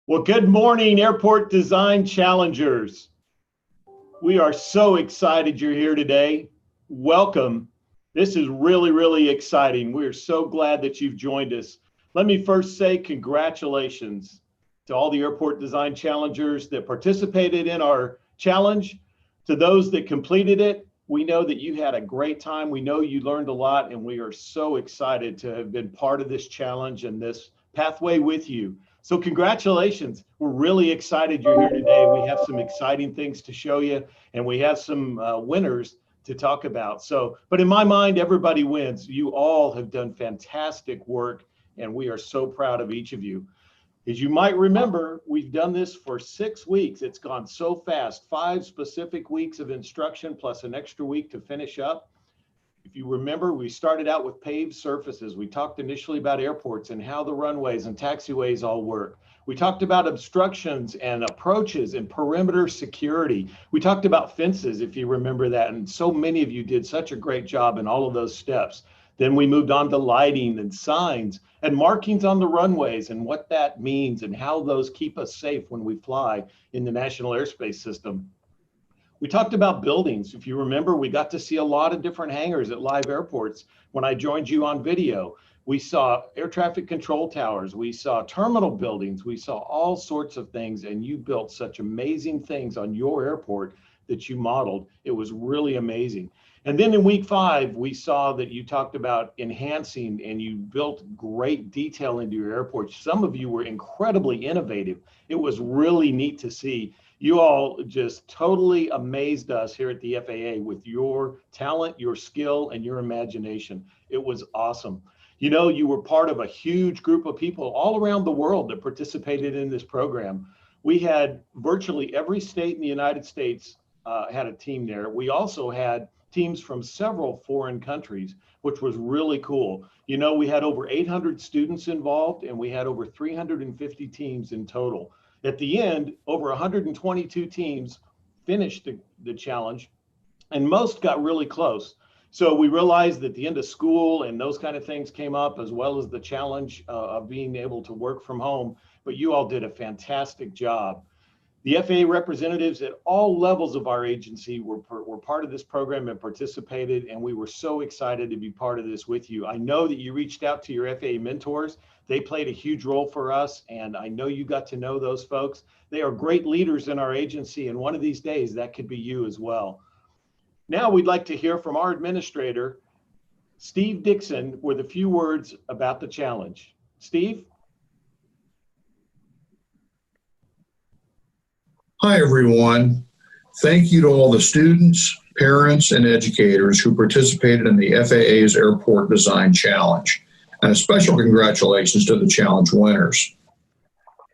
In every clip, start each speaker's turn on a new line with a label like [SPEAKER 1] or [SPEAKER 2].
[SPEAKER 1] Well, good morning, Airport Design Challengers. We are so excited you're here today. Welcome. This is really exciting. We're so glad that you've joined us. Let me first say congratulations to all the Airport Design Challengers that participated in our challenge. To those that completed it, we know that you had a great time. We know you learned a lot, and we are so excited to have been part of this challenge and this pathway with you. So congratulations. We're really excited you're here today. We have some exciting things to show you, and we have some winners to talk about. But in my mind, everybody wins. You all have done fantastic work, and we are so proud of each of you. As you might remember, we've done this for 6 weeks. It's gone so fast, 5 specific weeks of instruction plus an extra week to finish up. If you remember, we started out with paved surfaces. We talked initially about airports and how the runways and taxiways all work. We talked about obstructions and approaches and perimeter security. We talked about fences, if you remember that, and so many of you did such a great job in all of those steps. Then we moved on to lighting and signs and markings on the runways and what that means and how those keep us safe when we fly in the National Airspace System. We talked about buildings. If you remember, we got to see a lot of different hangars at live airports when I joined you on video. We saw air traffic control towers. We saw terminal buildings. We saw all sorts of things, and you built such amazing things on your airport that you modeled. It was really amazing. And then in week 5, we saw that you talked about enhancing and you built great detail into your airport. Some of you were incredibly innovative. It was really neat to see. You all just totally amazed us here at the FAA with your talent, your skill, and your imagination. It was awesome. You know, you were part of a huge group of people all around the world that participated in this program. We had virtually every state in the United States had a team there. We also had teams from several foreign countries, which was really cool. You know, we had over 800 students involved, and we had over 350 teams in total. At the end, over 122 teams finished the challenge, and most got really close. So we realized that the end of school and those kind of things came up, as well as the challenge of being able to work from home, but you all did a fantastic job. The FAA representatives at all levels of our agency were part of this program and participated, and we were so excited to be part of this with you. I know that you reached out to your FAA mentors. They played a huge role for us, and I know you got to know those folks. They are great leaders in our agency, and one of these days that could be you as well. Now we'd like to hear from our administrator, Steve Dixon, with a few words about the challenge. Steve?
[SPEAKER 2] Hi, everyone. Thank you to all the students, parents, and educators who participated in the FAA's Airport Design Challenge. And a special congratulations to the challenge winners.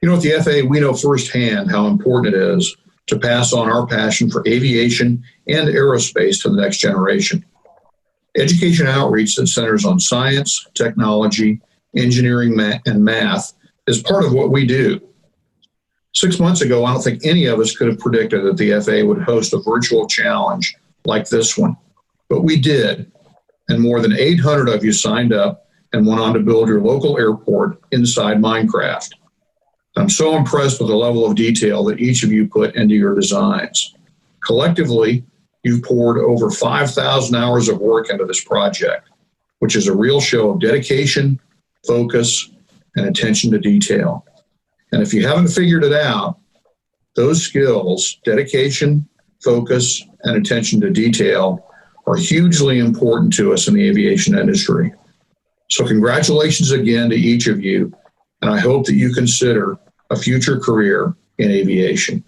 [SPEAKER 2] You know, at the FAA, we know firsthand how important it is to pass on our passion for aviation and aerospace to the next generation. Education outreach that centers on science, technology, engineering, and math is part of what we do. 6 months ago, I don't think any of us could have predicted that the FAA would host a virtual challenge like this one, but we did, and more than 800 of you signed up and went on to build your local airport inside Minecraft. I'm so impressed with the level of detail that each of you put into your designs. Collectively, you've poured over 5,000 hours of work into this project, which is a real show of dedication, focus, and attention to detail. And if you haven't figured it out, those skills, dedication, focus, and attention to detail, are hugely important to us in the aviation industry. So congratulations again to each of you, and I hope that you consider a future career in aviation.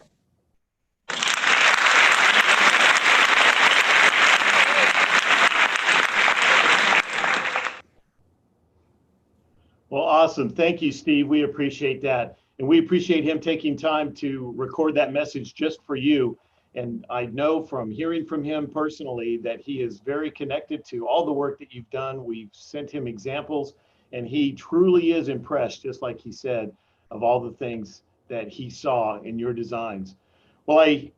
[SPEAKER 1] Well, awesome. Thank you, Steve. We appreciate that. And we appreciate him taking time to record that message just for you. And I know from hearing from him personally that he is very connected to all the work that you've done. We've sent him examples, and he truly is impressed, just like he said, of all the things that he saw in your designs. Well, I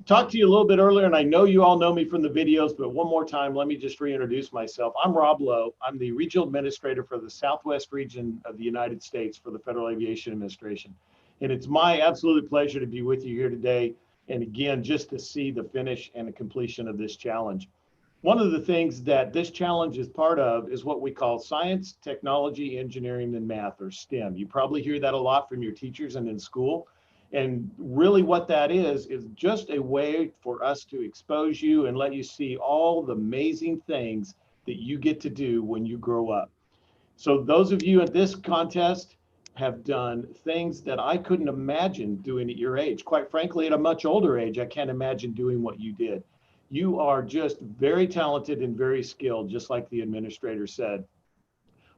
[SPEAKER 1] talked to you a little bit earlier, and I know you all know me from the videos, but one more time, let me just reintroduce myself. I'm Rob Lowe. I'm the Regional Administrator for the Southwest region of the United States for the Federal Aviation Administration. And it's my absolute pleasure to be with you here today. And again, just to see the finish and the completion of this challenge. One of the things that this challenge is part of is what we call science, technology, engineering, and math, or STEM. You probably hear that a lot from your teachers and in school. And really what that is just a way for us to expose you and let you see all the amazing things that you get to do when you grow up. So those of you at this contest have done things that I couldn't imagine doing at your age. Quite frankly, at a much older age, I can't imagine doing what you did. You are just very talented and very skilled, just like the administrator said.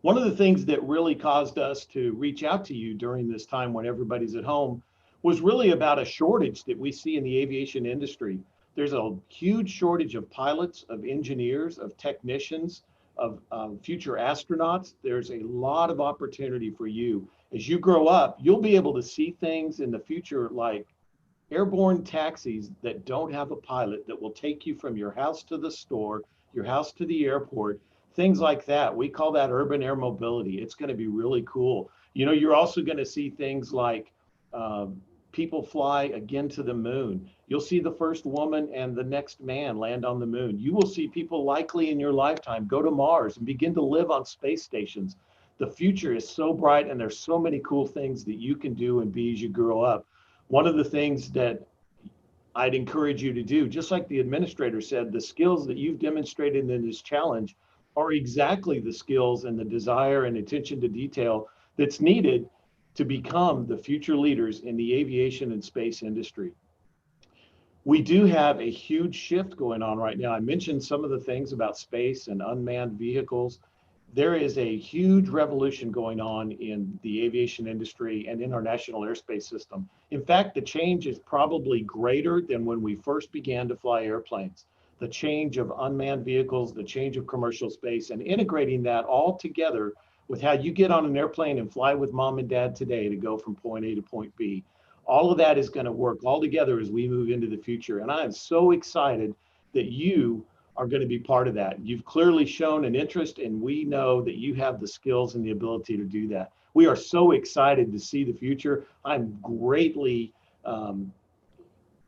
[SPEAKER 1] One of the things that really caused us to reach out to you during this time when everybody's at home was really about a shortage that we see in the aviation industry. There's a huge shortage of pilots, of engineers, of technicians, of future astronauts. There's a lot of opportunity for you. As you grow up, you'll be able to see things in the future like airborne taxis that don't have a pilot that will take you from your house to the store, your house to the airport, things like that. We call that urban air mobility. It's going to be really cool. You know, you're also going to see things like people fly again to the moon. You'll see the first woman and the next man land on the moon. You will see people likely in your lifetime go to Mars and begin to live on space stations. The future is so bright, and there's so many cool things that you can do and be as you grow up. One of the things that I'd encourage you to do, just like the administrator said, the skills that you've demonstrated in this challenge are exactly the skills and the desire and attention to detail that's needed to become the future leaders in the aviation and space industry. We do have a huge shift going on right now. I mentioned some of the things about space and unmanned vehicles. There is a huge revolution going on in the aviation industry and in our national airspace system. In fact, the change is probably greater than when we first began to fly airplanes. The change of unmanned vehicles, the change of commercial space, and integrating that all together with how you get on an airplane and fly with mom and dad today to go from point A to point B. All of that is going to work all together as we move into the future. And I am so excited that you are going to be part of that. You've clearly shown an interest, and we know that you have the skills and the ability to do that. We are so excited to see the future. I'm greatly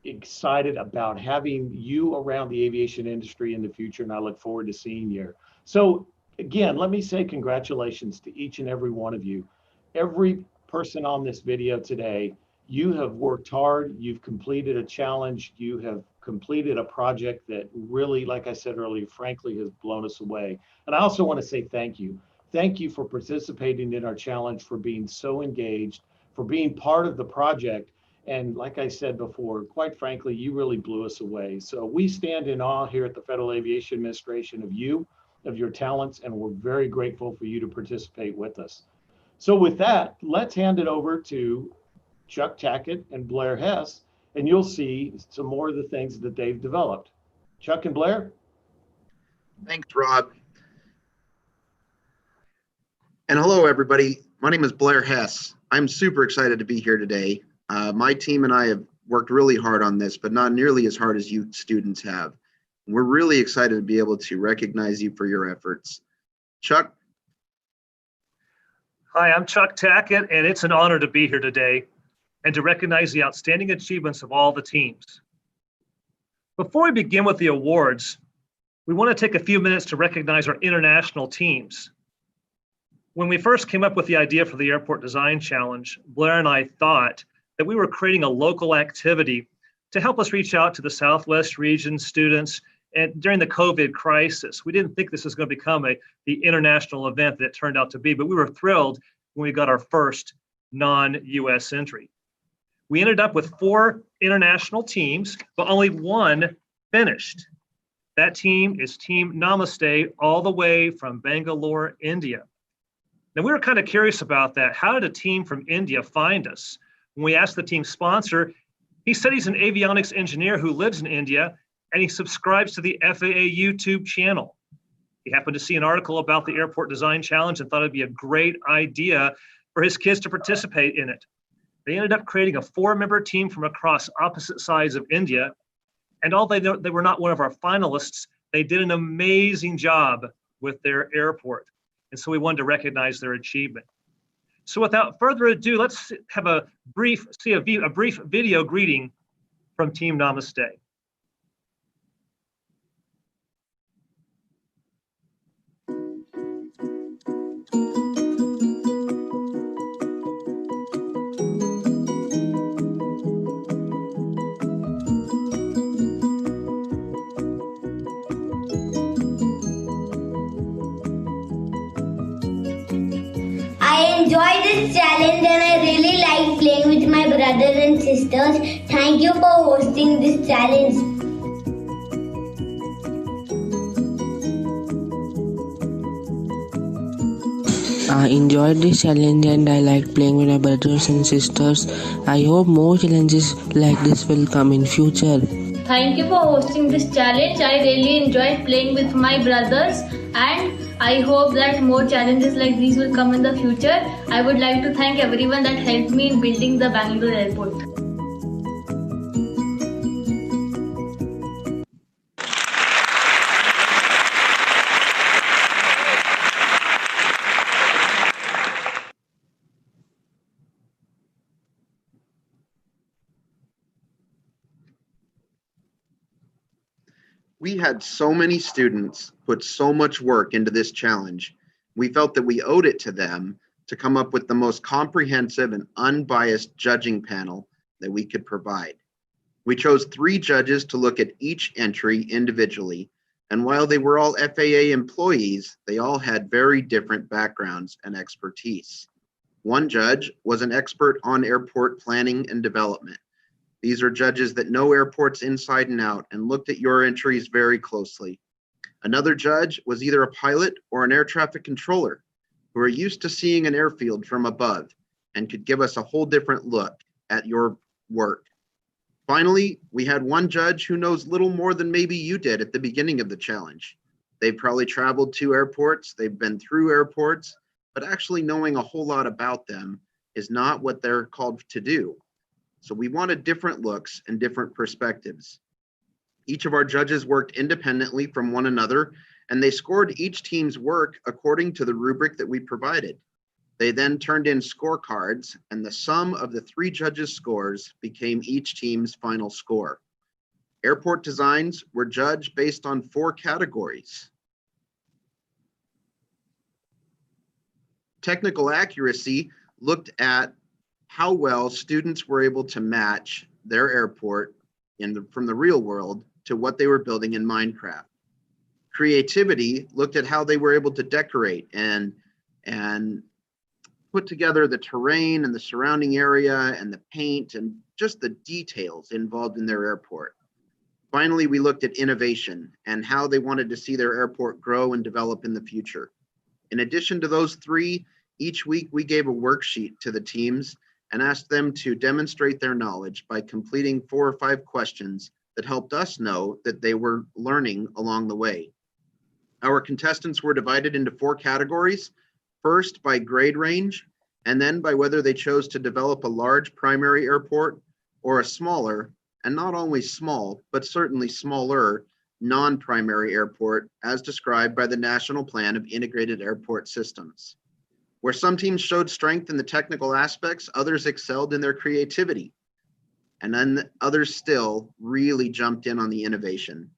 [SPEAKER 1] excited about having you around the aviation industry in the future, and I look forward to seeing you. So again, let me say congratulations to each and every one of you. Every person on this video today, you have worked hard, you've completed a challenge, you have completed a project that really, like I said earlier, frankly, has blown us away. And I also want to say thank you. Thank you for participating in our challenge, for being so engaged, for being part of the project. And like I said before, quite frankly, you really blew us away. So we stand in awe here at the Federal Aviation Administration of you, of your talents, and we're very grateful for you to participate with us. So with that, let's hand it over to Chuck Tackett and Blair Hess, and you'll see some more of the things that they've developed. Chuck and Blair?
[SPEAKER 3] Thanks, Rob. And hello, everybody. My name is Blair Hess. I'm super excited to be here today. My team and I have worked really hard on this, but not nearly as hard as you students have. We're really excited to be able to recognize you for your efforts. Chuck?
[SPEAKER 4] Hi, I'm Chuck Tackett, and it's an honor to be here today and to recognize the outstanding achievements of all the teams. Before we begin with the awards, we want to take a few minutes to recognize our international teams. When we first came up with the idea for the Airport Design Challenge, Blair and I thought that we were creating a local activity to help us reach out to the Southwest region students. And during the COVID crisis, we didn't think this was going to become the international event that it turned out to be, but we were thrilled when we got our first non-US entry. We ended up with 4 international teams, but only one finished. That team is Team Namaste, all the way from Bangalore, India. Now, we were kind of curious about that. How did a team from India find us? When we asked the team sponsor, he said he's an avionics engineer who lives in India, and he subscribes to the FAA YouTube channel. He happened to see an article about the Airport Design Challenge and thought it'd be a great idea for his kids to participate in it. They ended up creating a 4-member team from across opposite sides of India. And although they were not one of our finalists, they did an amazing job with their airport. And so we wanted to recognize their achievement. So without further ado, let's have a brief video greeting from Team Namaste.
[SPEAKER 5] I enjoyed this challenge and I really like playing with my brothers and sisters. Thank you for hosting this challenge.
[SPEAKER 6] I enjoyed this challenge and I like playing with my brothers and sisters. I hope more challenges like this will come in future.
[SPEAKER 7] Thank you for hosting this challenge. I really enjoyed playing with my brothers and I hope that more challenges like these will come in the future. I would like to thank everyone that helped me in building the Bangalore airport.
[SPEAKER 3] We had so many students put so much work into this challenge. We felt that we owed it to them to come up with the most comprehensive and unbiased judging panel that we could provide. We chose 3 judges to look at each entry individually, and while they were all FAA employees, they all had very different backgrounds and expertise. One judge was an expert on airport planning and development. These are judges that know airports inside and out and looked at your entries very closely. Another judge was either a pilot or an air traffic controller who are used to seeing an airfield from above and could give us a whole different look at your work. Finally, we had one judge who knows little more than maybe you did at the beginning of the challenge. They've probably traveled to airports, they've been through airports, but actually knowing a whole lot about them is not what they're called to do. So we wanted different looks and different perspectives. Each of our judges worked independently from one another, and they scored each team's work according to the rubric that we provided. They then turned in scorecards, and the sum of the 3 judges' scores became each team's final score. Airport designs were judged based on 4 categories. Technical accuracy looked at how well students were able to match their airport from the real world to what they were building in Minecraft. Creativity looked at how they were able to decorate and put together the terrain and the surrounding area and the paint and just the details involved in their airport. Finally, we looked at innovation and how they wanted to see their airport grow and develop in the future. In addition to those 3, each week we gave a worksheet to the teams and asked them to demonstrate their knowledge by completing 4 or 5 questions that helped us know that they were learning along the way. Our contestants were divided into 4 categories, first by grade range, and then by whether they chose to develop a large primary airport or a smaller, and not only small, but certainly smaller, non-primary airport as described by the National Plan of Integrated Airport Systems. Where some teams showed strength in the technical aspects, others excelled in their creativity. And then others still really jumped in on the innovation.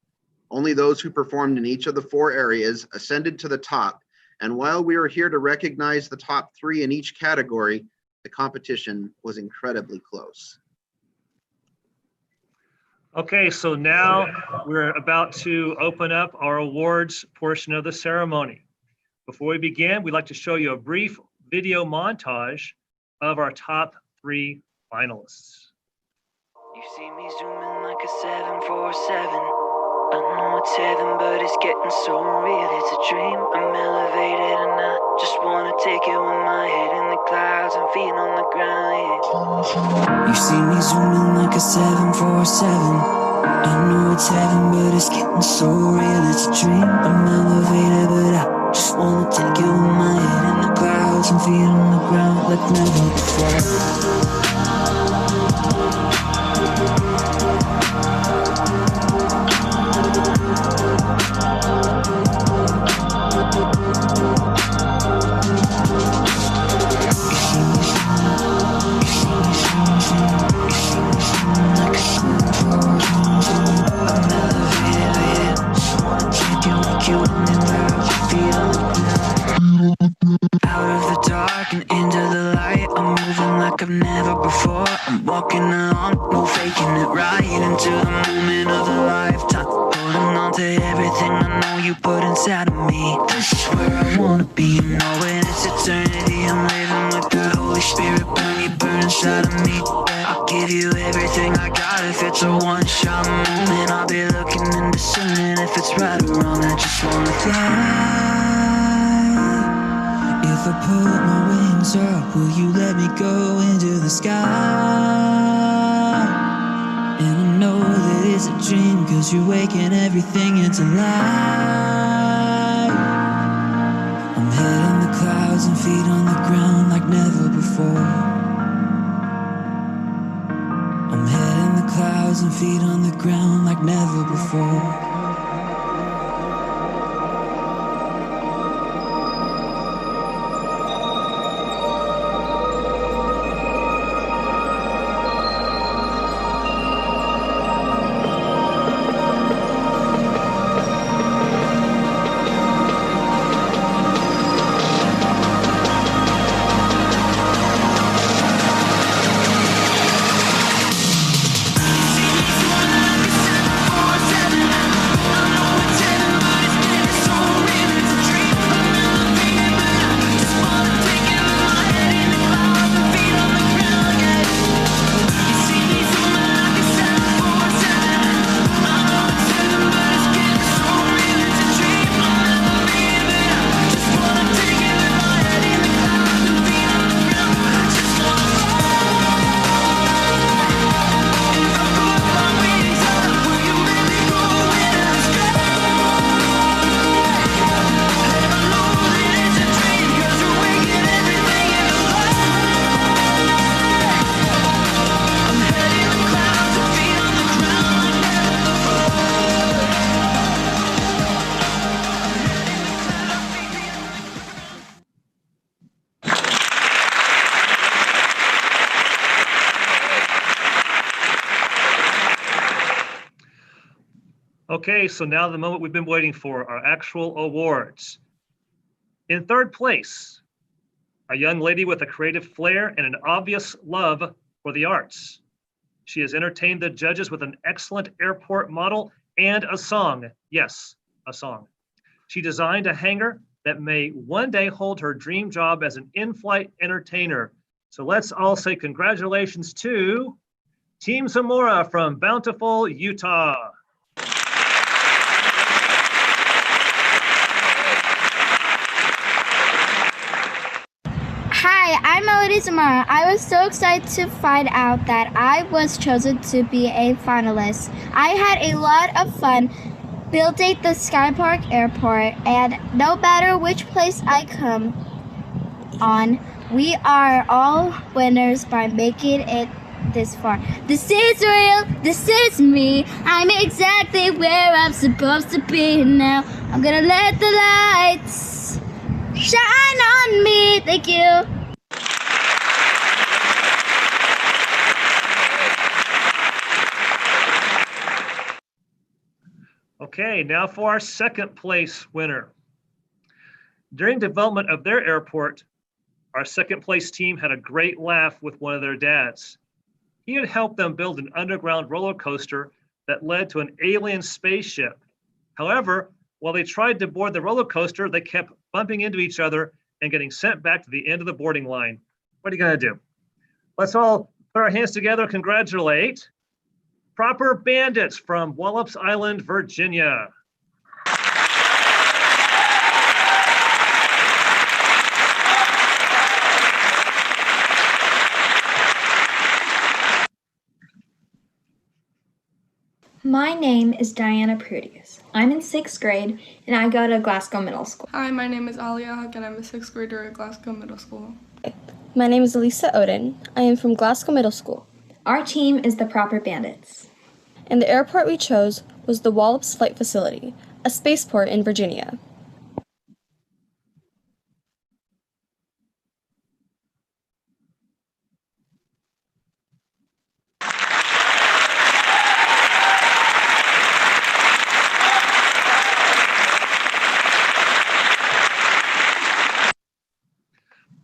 [SPEAKER 3] Only those who performed in each of the 4 areas ascended to the top. And while we are here to recognize the top 3 in each category, the competition was incredibly close.
[SPEAKER 4] Okay, so now we're about to open up our awards portion of the ceremony. Before we begin, we'd like to show you a brief video montage of our top 3 finalists.
[SPEAKER 8] You see me zooming like a 747. I know it's heaven, but it's getting so real. It's a dream, I'm elevated and I just wanna take it with my head in the clouds and feet on the ground, yeah. You see me zooming like a 747. I know it's heaven, but it's getting so real. It's a dream, I'm elevated, but I just wanna take it with my head in the clouds and feet on the ground like never before. You see this is where I wanna be. Knowing it's eternity, I'm living with that Holy Spirit. Burn you, burn inside of me. I'll give you everything I got if it's a one-shot moment. I'll be looking and discerning if it's right or wrong. I just wanna fly. If I put my wings up, will you let me go into the sky? And I know that it's a dream, cause you're waking everything into life. I'm head in the clouds and feet on the ground like never before. I'm head in the clouds and feet on the ground like never before.
[SPEAKER 4] Okay, so now the moment we've been waiting for, our actual awards. In third place, a young lady with a creative flair and an obvious love for the arts. She has entertained the judges with an excellent airport model and a song. Yes, a song. She designed a hangar that may one day hold her dream job as an in-flight entertainer. So let's all say congratulations to Team Zamora from Bountiful, Utah.
[SPEAKER 9] Hi, I'm Melody Zamora. I was so excited to find out that I was chosen to be a finalist. I had a lot of fun building the Sky Park Airport, and no matter which place I come on, we are all winners by making it this far. This is real, this is me. I'm exactly where I'm supposed to be now. I'm gonna let the lights shine on me. Thank you.
[SPEAKER 4] Okay, now for our second place winner. During development of their airport, our second place team had a great laugh with one of their dads. He had helped them build an underground roller coaster that led to an alien spaceship. However, while they tried to board the roller coaster, they kept bumping into each other and getting sent back to the end of the boarding line. What are you gonna do? Let's all put our hands together and congratulate Proper Bandits from Wallops Island, Virginia.
[SPEAKER 10] My name is Diana Prudius. I'm in 6th grade and I go to Glasgow Middle School.
[SPEAKER 11] Hi, my name is Alia Huck and I'm a 6th grader at Glasgow Middle School.
[SPEAKER 12] My name is Elisa Oden. I am from Glasgow Middle School.
[SPEAKER 10] Our team is the Proper Bandits.
[SPEAKER 12] And the airport we chose was the Wallops Flight Facility, a spaceport in Virginia.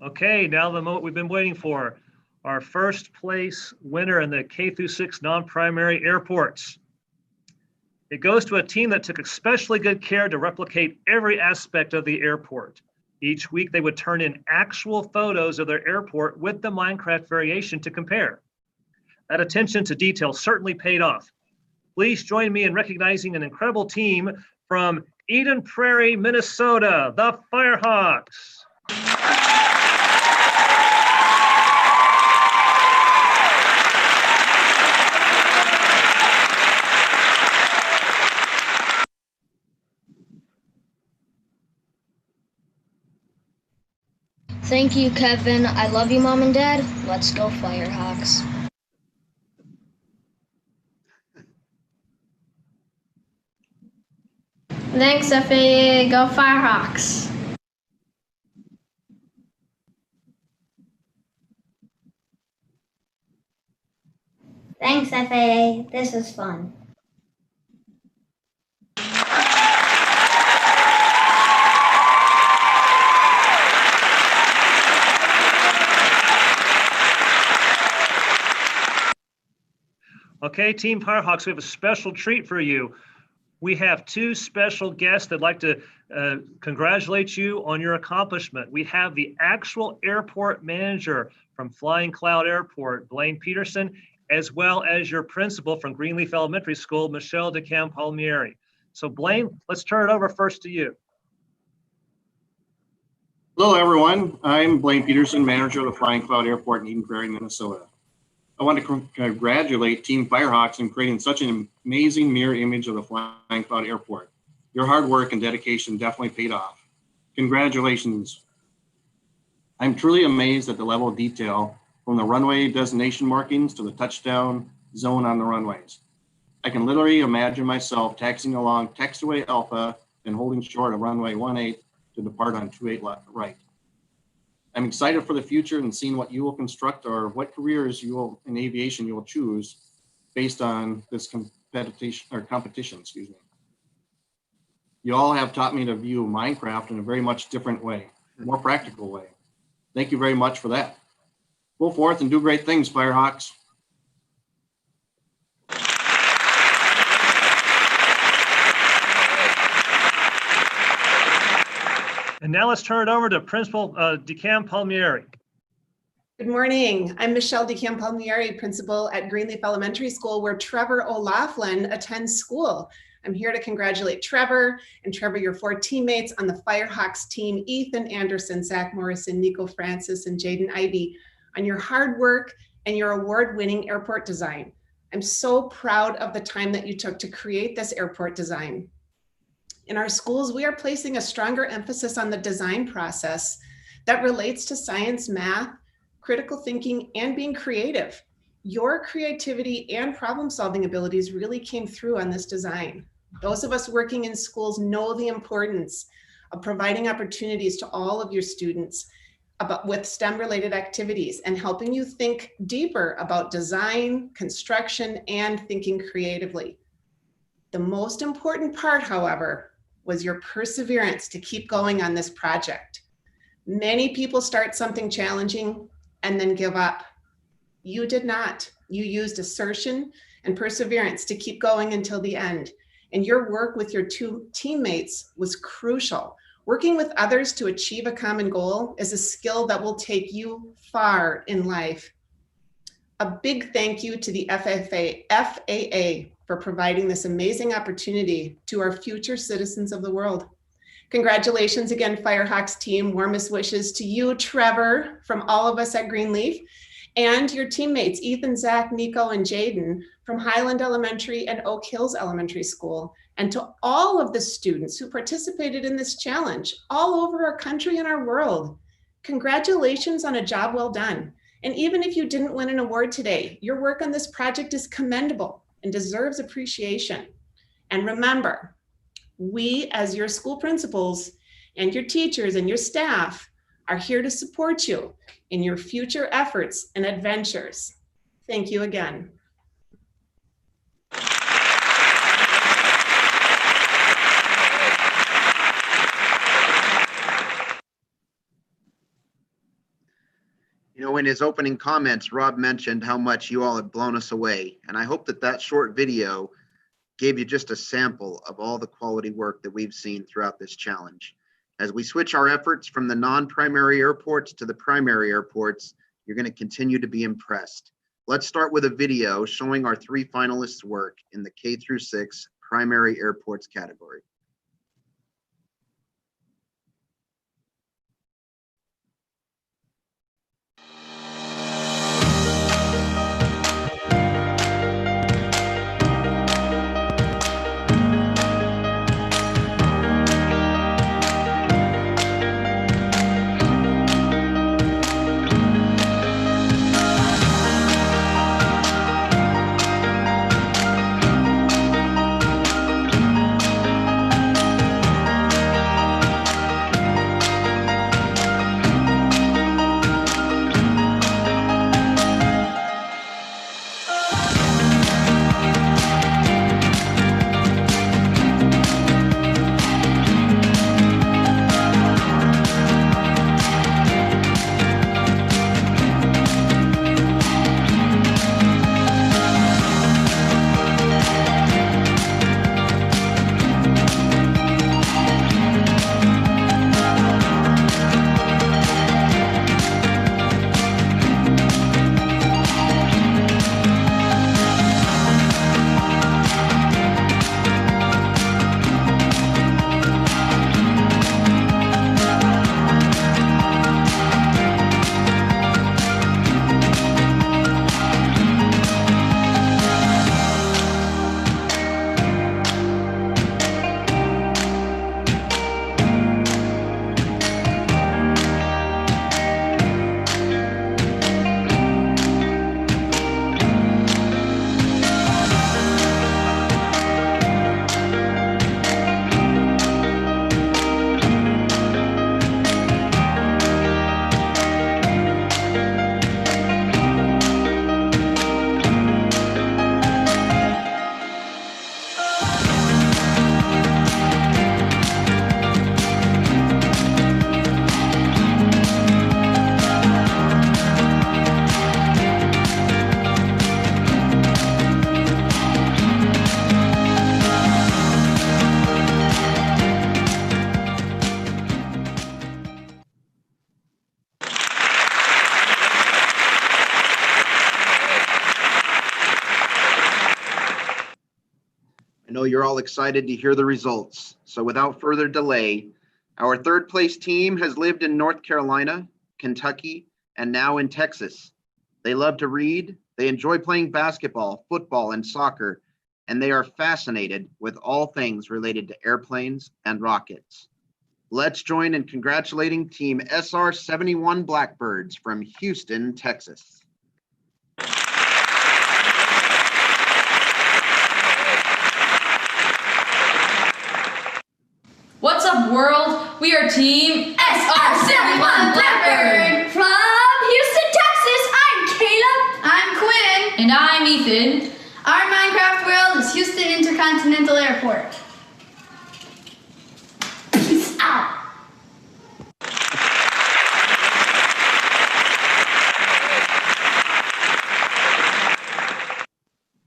[SPEAKER 4] Okay, now the moment we've been waiting for. Our first place winner in the K-6 non-primary airports. It goes to a team that took especially good care to replicate every aspect of the airport. Each week, they would turn in actual photos of their airport with the Minecraft variation to compare. That attention to detail certainly paid off. Please join me in recognizing an incredible team from Eden Prairie, Minnesota, the Firehawks.
[SPEAKER 13] Thank you, Kevin. I love you, Mom and Dad. Let's go Firehawks.
[SPEAKER 7] Thanks, FAA. Go Firehawks.
[SPEAKER 5] Thanks, FAA. This was fun.
[SPEAKER 4] Okay, Team Firehawks, we have a special treat for you. We have two special guests that'd like to congratulate you on your accomplishment. We have the actual airport manager from Flying Cloud Airport, Blaine Peterson, as well as your principal from Greenleaf Elementary School, Michelle DeCampalmieri. So Blaine, let's turn it over first to you.
[SPEAKER 14] Hello, everyone. I'm Blaine Peterson, manager of the Flying Cloud Airport in Eden Prairie, Minnesota. I want to congratulate Team Firehawks in creating such an amazing mirror image of the Flying Cloud Airport. Your hard work and dedication definitely paid off. Congratulations. I'm truly amazed at the level of detail from the runway destination markings to the touchdown zone on the runways. I can literally imagine myself taxiing along Taxiway Alpha and holding short of runway 18 to depart on 28 right. I'm excited for the future and seeing what you will construct or what careers you will in aviation you will choose based on this competition, excuse me. You all have taught me to view Minecraft in a very much different way, more practical way. Thank you very much for that. Go forth and do great things, Firehawks.
[SPEAKER 4] And now let's turn it over to Principal DeCampalmieri.
[SPEAKER 15] Good morning. I'm Michelle DeCampalmieri, principal at Greenleaf Elementary School, where Trevor O'Laughlin attends school. I'm here to congratulate Trevor and your 4 teammates on the Firehawks team, Ethan Anderson, Zach Morrison, Nico Francis, and Jaden Ivey, on your hard work and your award-winning airport design. I'm so proud of the time that you took to create this airport design. In our schools, we are placing a stronger emphasis on the design process that relates to science, math, critical thinking, and being creative. Your creativity and problem-solving abilities really came through on this design. Those of us working in schools know the importance of providing opportunities to all of your students with STEM-related activities and helping you think deeper about design, construction, and thinking creatively. The most important part, however, was your perseverance to keep going on this project. Many people start something challenging and then give up. You did not. You used assertion and perseverance to keep going until the end. And your work with your 2 teammates was crucial. Working with others to achieve a common goal is a skill that will take you far in life. A big thank you to the FAA for providing this amazing opportunity to our future citizens of the world. Congratulations again, Firehawks team. Warmest wishes to you, Trevor, from all of us at Greenleaf, and your teammates, Ethan, Zach, Nico, and Jaden from Highland Elementary and Oak Hills Elementary School, and to all of the students who participated in this challenge all over our country and our world. Congratulations on a job well done. And even if you didn't win an award today, your work on this project is commendable and deserves appreciation. And remember, we as your school principals and your teachers and your staff are here to support you in your future efforts and adventures. Thank you again.
[SPEAKER 3] You know, in his opening comments, Rob mentioned how much you all have blown us away. And I hope that that short video gave you just a sample of all the quality work that we've seen throughout this challenge. As we switch our efforts from the non-primary airports to the primary airports, you're going to continue to be impressed. Let's start with a video showing our 3 finalists' work in the K-6 primary airports category. I know you're all excited to hear the results. So without further delay, our 3rd place team has lived in North Carolina, Kentucky, and now in Texas. They love to read, they enjoy playing basketball, football, and soccer, and they are fascinated with all things related to airplanes and rockets. Let's join in congratulating Team SR-71 Blackbirds from Houston, Texas.
[SPEAKER 16] What's up, world? We are Team SR-71 Blackbird.
[SPEAKER 17] From Houston, Texas, I'm Caleb.
[SPEAKER 16] I'm Quinn. And I'm Ethan.
[SPEAKER 17] Our Minecraft world is Houston Intercontinental Airport. Peace out.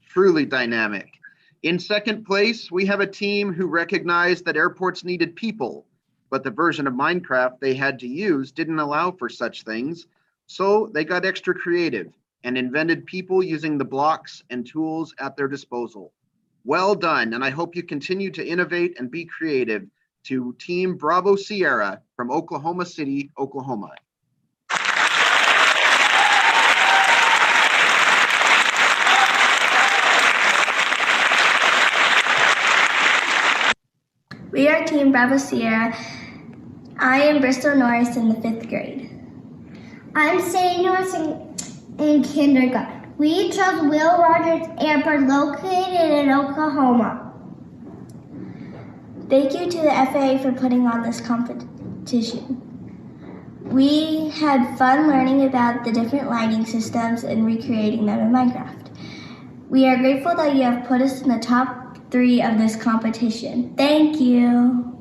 [SPEAKER 3] Truly dynamic. In 2nd place, we have a team who recognized that airports needed people, but the version of Minecraft they had to use didn't allow for such things, so they got extra creative and invented people using the blocks and tools at their disposal. Well done, and I hope you continue to innovate and be creative. To Team Bravo Sierra from Oklahoma City, Oklahoma.
[SPEAKER 9] We are Team Bravo Sierra. I am Bristol Norris in the 5th grade.
[SPEAKER 5] I'm Sadie Norris in kindergarten. We chose Will Rogers Airport located in Oklahoma.
[SPEAKER 9] Thank you to the FAA for putting on this competition. We had fun learning about the different lighting systems and recreating them in Minecraft. We are grateful that you have put us in the top 3 of this competition. Thank you.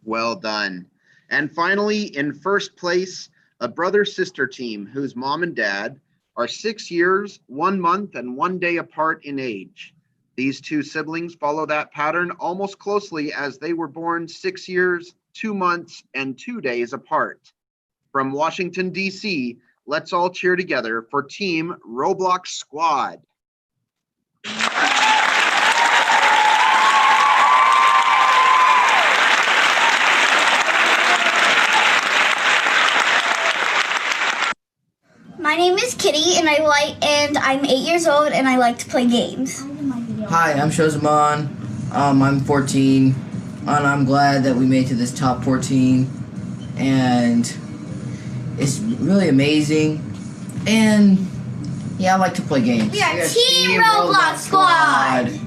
[SPEAKER 3] Well done. And finally, in first place, a brother-sister team whose mom and dad are 6 years, 1 month, and 1 day apart in age. These two siblings follow that pattern almost closely as they were born 6 years, 2 months, and 2 days apart. From Washington, D.C., let's all cheer together for Team Roblox Squad.
[SPEAKER 5] My name is Kitty, and I'm 8 years old, and I like to play games.
[SPEAKER 6] Hi, I'm Shozamon. I'm 14, and I'm glad that we made to this top 14, and it's really amazing. And yeah, I like to play games.
[SPEAKER 5] We are Team Roblox Squad.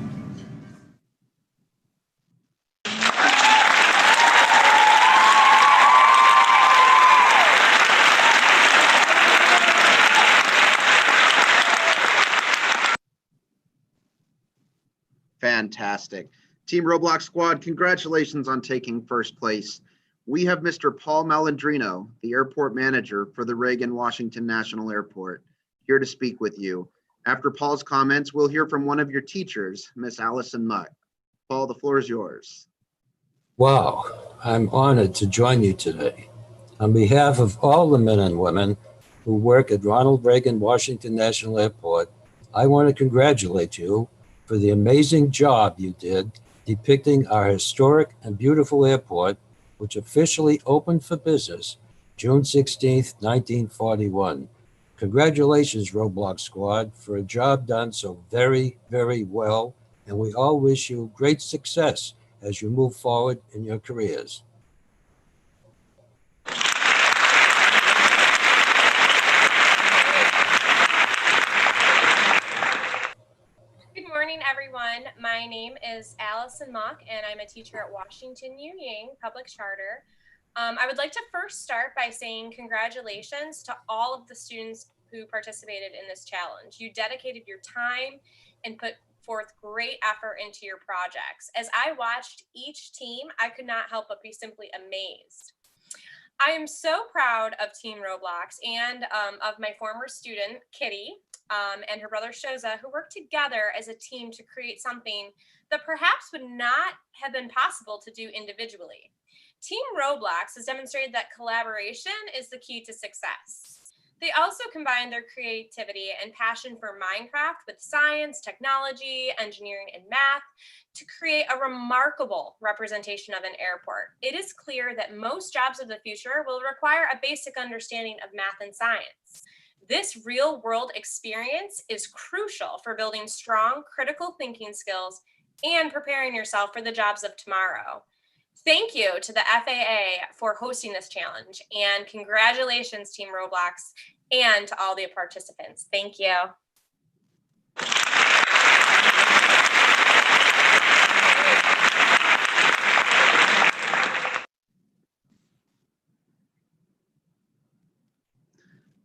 [SPEAKER 3] Fantastic. Team Roblox Squad, congratulations on taking first place. We have Mr. Paul Malandrino, the airport manager for the Reagan Washington National Airport, here to speak with you. After Paul's comments, we'll hear from one of your teachers, Miss Allison Mutt. Paul, the floor is yours.
[SPEAKER 18] Wow, I'm honored to join you today. On behalf of all the men and women who work at Ronald Reagan Washington National Airport, I want to congratulate you for the amazing job you did depicting our historic and beautiful airport, which officially opened for business June 16th, 1941. Congratulations, Roblox Squad, for a job done so very, very well, and we all wish you great success as you move forward in your careers.
[SPEAKER 19] Good morning, everyone. My name is Allison Mock, and I'm a teacher at Washington Union Public Charter. I would like to first start by saying congratulations to all of the students who participated in this challenge. You dedicated your time and put forth great effort into your projects. As I watched each team, I could not help but be simply amazed. I am so proud of Team Roblox and of my former student, Kitty, and her brother Shoza, who worked together as a team to create something that perhaps would not have been possible to do individually. Team Roblox has demonstrated that collaboration is the key to success. They also combine their creativity and passion for Minecraft with science, technology, engineering, and math to create a remarkable representation of an airport. It is clear that most jobs of the future will require a basic understanding of math and science. This real-world experience is crucial for building strong critical thinking skills and preparing yourself for the jobs of tomorrow. Thank you to the FAA for hosting this challenge, and congratulations, Team Roblox, and to all the participants. Thank you.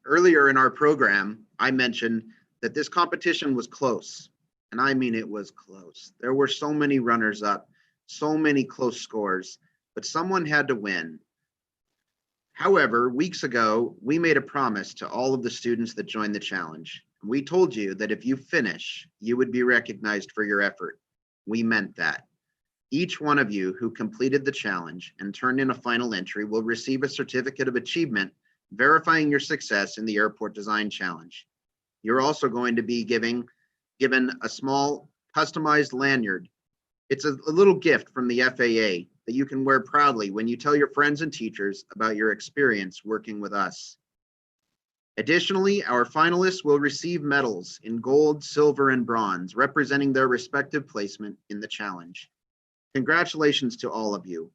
[SPEAKER 3] Earlier in our program, I mentioned that this competition was close, and I mean it was close. There were so many runners up, so many close scores, but someone had to win. However, weeks ago, we made a promise to all of the students that joined the challenge. We told you that if you finish, you would be recognized for your effort. We meant that. Each one of you who completed the challenge and turned in a final entry will receive a certificate of achievement verifying your success in the Airport Design Challenge. You're also going to be given a small customized lanyard. It's a little gift from the FAA that you can wear proudly when you tell your friends and teachers about your experience working with us. Additionally, our finalists will receive medals in gold, silver, and bronze, representing their respective placement in the challenge. Congratulations to all of you.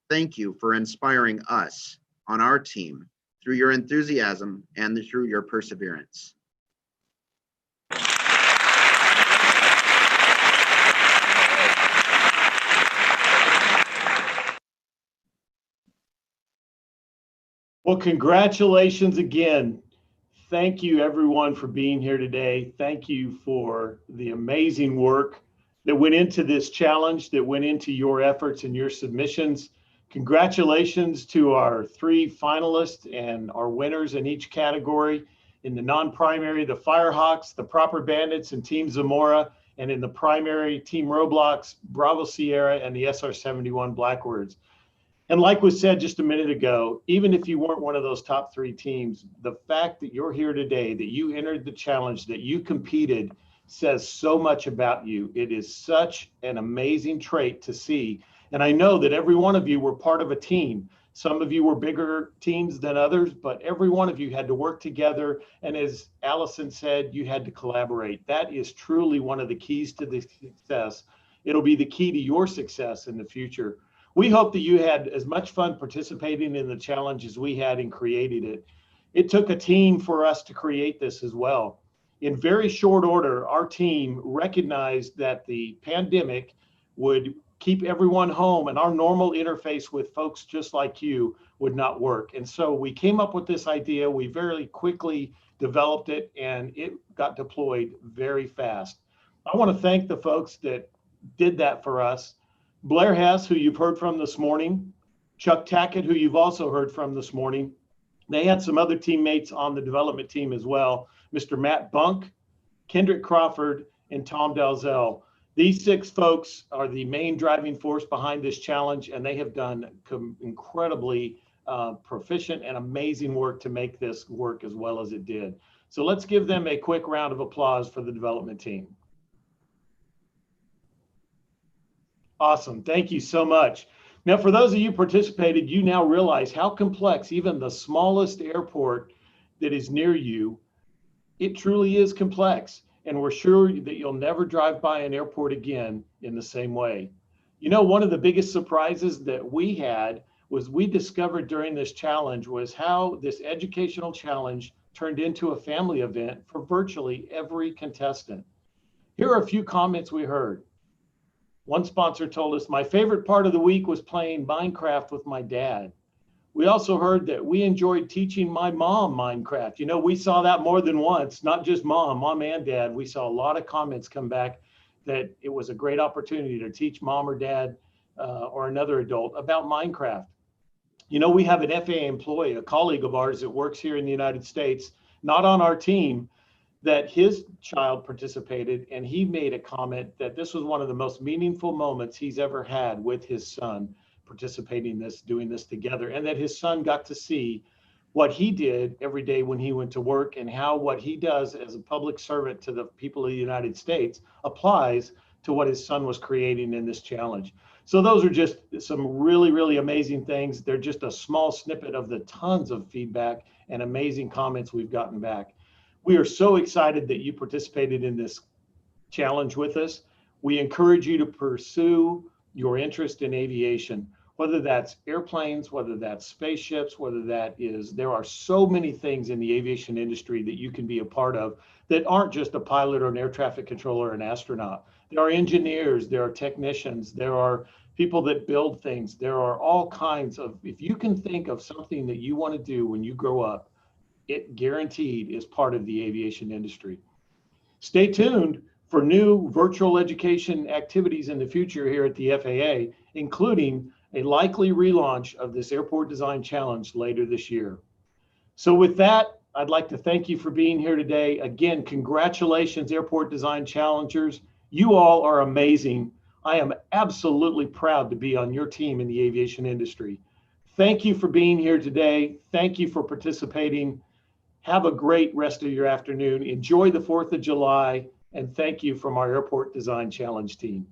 [SPEAKER 3] Thank you for inspiring us on our team through your enthusiasm and through your perseverance.
[SPEAKER 1] Well, congratulations again. Thank you everyone for being here today. Thank you for the amazing work that went into this challenge, that went into your efforts and your submissions. Congratulations to our 3 finalists and our winners in each category. In the non-primary, the Firehawks, the Proper Bandits, and Team Zamora. And in the primary, Team Roblox, Bravo Sierra, and the SR-71 Blackbirds. And like was said just a minute ago, even if you weren't one of those top 3 teams, the fact that you're here today, that you entered the challenge, that you competed, says so much about you. It is such an amazing trait to see. And I know that every one of you were part of a team. Some of you were bigger teams than others, but every one of you had to work together. And as Allison said, you had to collaborate. That is truly one of the keys to the success. It'll be the key to your success in the future. We hope that you had as much fun participating in the challenge as we had in creating it. It took a team for us to create this as well. In very short order, our team recognized that the pandemic would keep everyone home and our normal interface with folks just like you would not work. And so we came up with this idea. We very quickly developed it and it got deployed very fast. I want to thank the folks that did that for us. Blair Hess, who you've heard from this morning, Chuck Tackett, who you've also heard from this morning. They had some other teammates on the development team as well, Mr. Matt Bunk, Kendrick Crawford, and Tom Dalzell. These 6 folks are the main driving force behind this challenge, and they have done incredibly proficient and amazing work to make this work as well as it did. So let's give them a quick round of applause for the development team. Awesome. Thank you so much. Now, for those of you participated, you now realize how complex even the smallest airport that is near you, it truly is complex. And we're sure that you'll never drive by an airport again in the same way. You know, one of the biggest surprises that we had was we discovered during this challenge was how this educational challenge turned into a family event for virtually every contestant. Here are a few comments we heard. One sponsor told us, "My favorite part of the week was playing Minecraft with my dad." We also heard that we enjoyed teaching my mom Minecraft. You know, we saw that more than once, not just mom and dad. We saw a lot of comments come back that it was a great opportunity to teach mom or dad or another adult about Minecraft. You know, we have an FAA employee, a colleague of ours that works here in the United States, not on our team, that his child participated, and he made a comment that this was one of the most meaningful moments he's ever had with his son participating in this, doing this together, and that his son got to see what he did every day when he went to work and how what he does as a public servant to the people of the United States applies to what his son was creating in this challenge. So those are just some really, really amazing things. They're just a small snippet of the tons of feedback and amazing comments we've gotten back. We are so excited that you participated in this challenge with us. We encourage you to pursue your interest in aviation, whether that's airplanes, whether that's spaceships, whether that is, there are so many things in the aviation industry that you can be a part of that aren't just a pilot or an air traffic controller or an astronaut. There are engineers, there are technicians, there are people that build things. There are all kinds of, if you can think of something that you want to do when you grow up, it guaranteed is part of the aviation industry. Stay tuned for new virtual education activities in the future here at the FAA, including a likely relaunch of this Airport Design Challenge later this year. So with that, I'd like to thank you for being here today. Again, congratulations, Airport Design Challengers. You all are amazing. I am absolutely proud to be on your team in the aviation industry. Thank you for being here today. Thank you for participating. Have a great rest of your afternoon. Enjoy the 4th of July, and thank you from our Airport Design Challenge team.